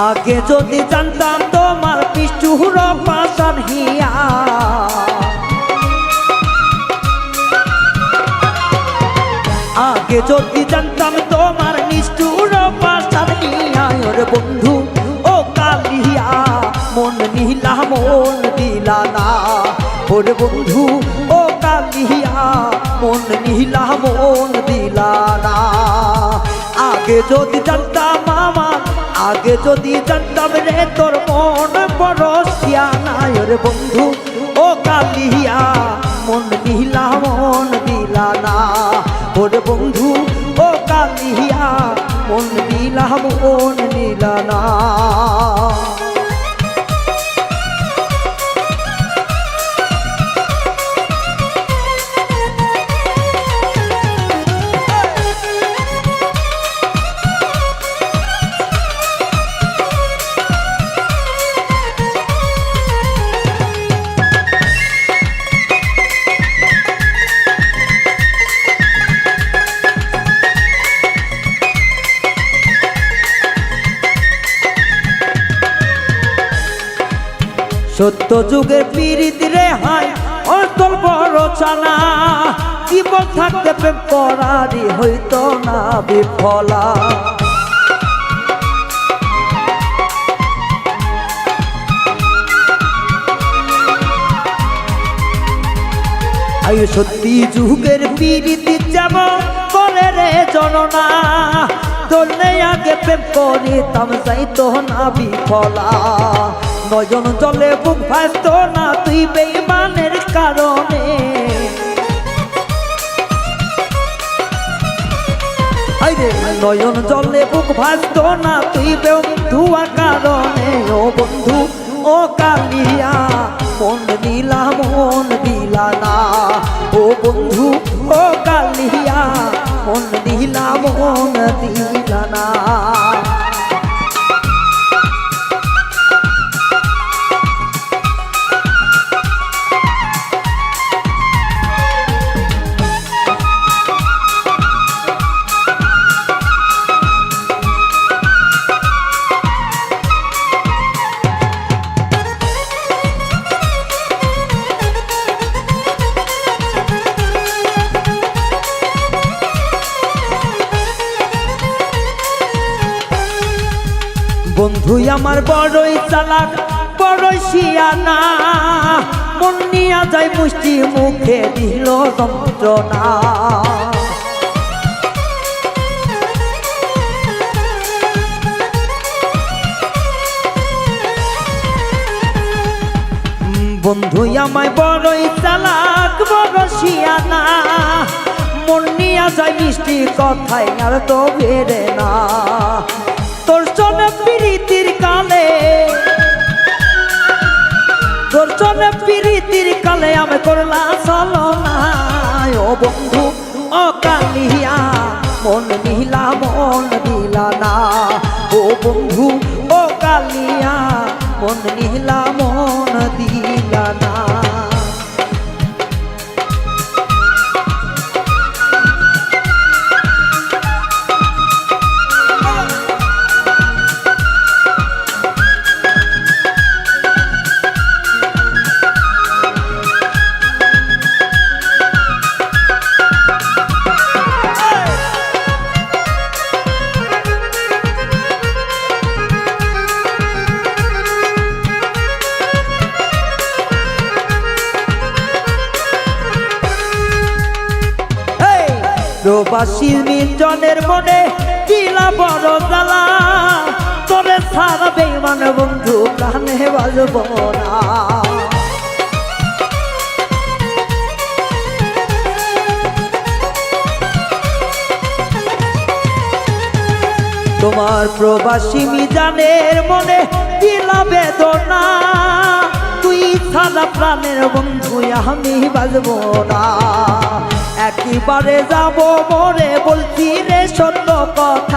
আগে যদি জানতাম তোমার পিষ্টুর পাশান হিয়া, আগে যদি জানতাম তোমার নিষ্ঠুর পাশান হিয়া, ওরে বন্ধু ও কালিয়া মন নিলা মন দিলা না, ওরে বন্ধু ও কালিয়া মন নিলা মন দিলা না। আগে যদি জানতাম আমার, আগে যদি জানতাম রে তোর মন বড় সিয়ানা, রে বন্ধু ও কালিয়া মন দিলা মন দিলা না, ওরে বন্ধু ও কালিয়া মন দিলা মন দিলা না। সত্য যুগের পীড়িত রে হাই অতল বড় চানা, জীবন থাকতে প্রেম করারই হইতো না বিফলা। আয়ু সত্যি যুগের পীড়িত যেমন করে রে জননা, ধরলে আগে প্রেম করিতাম যাইতো না বিফলা। নয়ন জলে বুক ভাসতো না তুই বেঈমানের কারণে, নয়ন জলে বুক ভাসতো না তুই বন্ধুয়ার কারণে। ও বন্ধু ও কালিয়া মন দিলা মন দিলা না, ও বন্ধু ও কালিয়া মন দিলা মন দিলা না। বন্ধু আমার বড়ই চালাক বড়ই শিয়ানা, মন নিয়া যায় মুষ্টি মুখে দিল যন্ত্রণা। বন্ধু আমায় বড়ই চালাক বড় শিয়ানা, মন নিয়া যায় মিষ্টি কথাই আর তো বেড়ে না। তোর সনে প্রীতির কালে, তোর সনে প্রীতির কালে আমি করলা চলো না। ও বন্ধু ও কালিয়া মন নিলা মন দিলা না, ও বন্ধু ও কালিয়া মন নিলা মন দিলা না। প্রবাসী নির্জনের মনে দিলা বড় জ্বালা, তোরে ছাড়া বেঈমান বন্ধু প্রাণে বাজব না। তোমার প্রবাসী মিজানের মনে দিলা বেদনা, তুই ছাড়া প্রাণের বন্ধু আমি বাজব না। একেবারে যাব মরে বলছি রে সত্য কথা,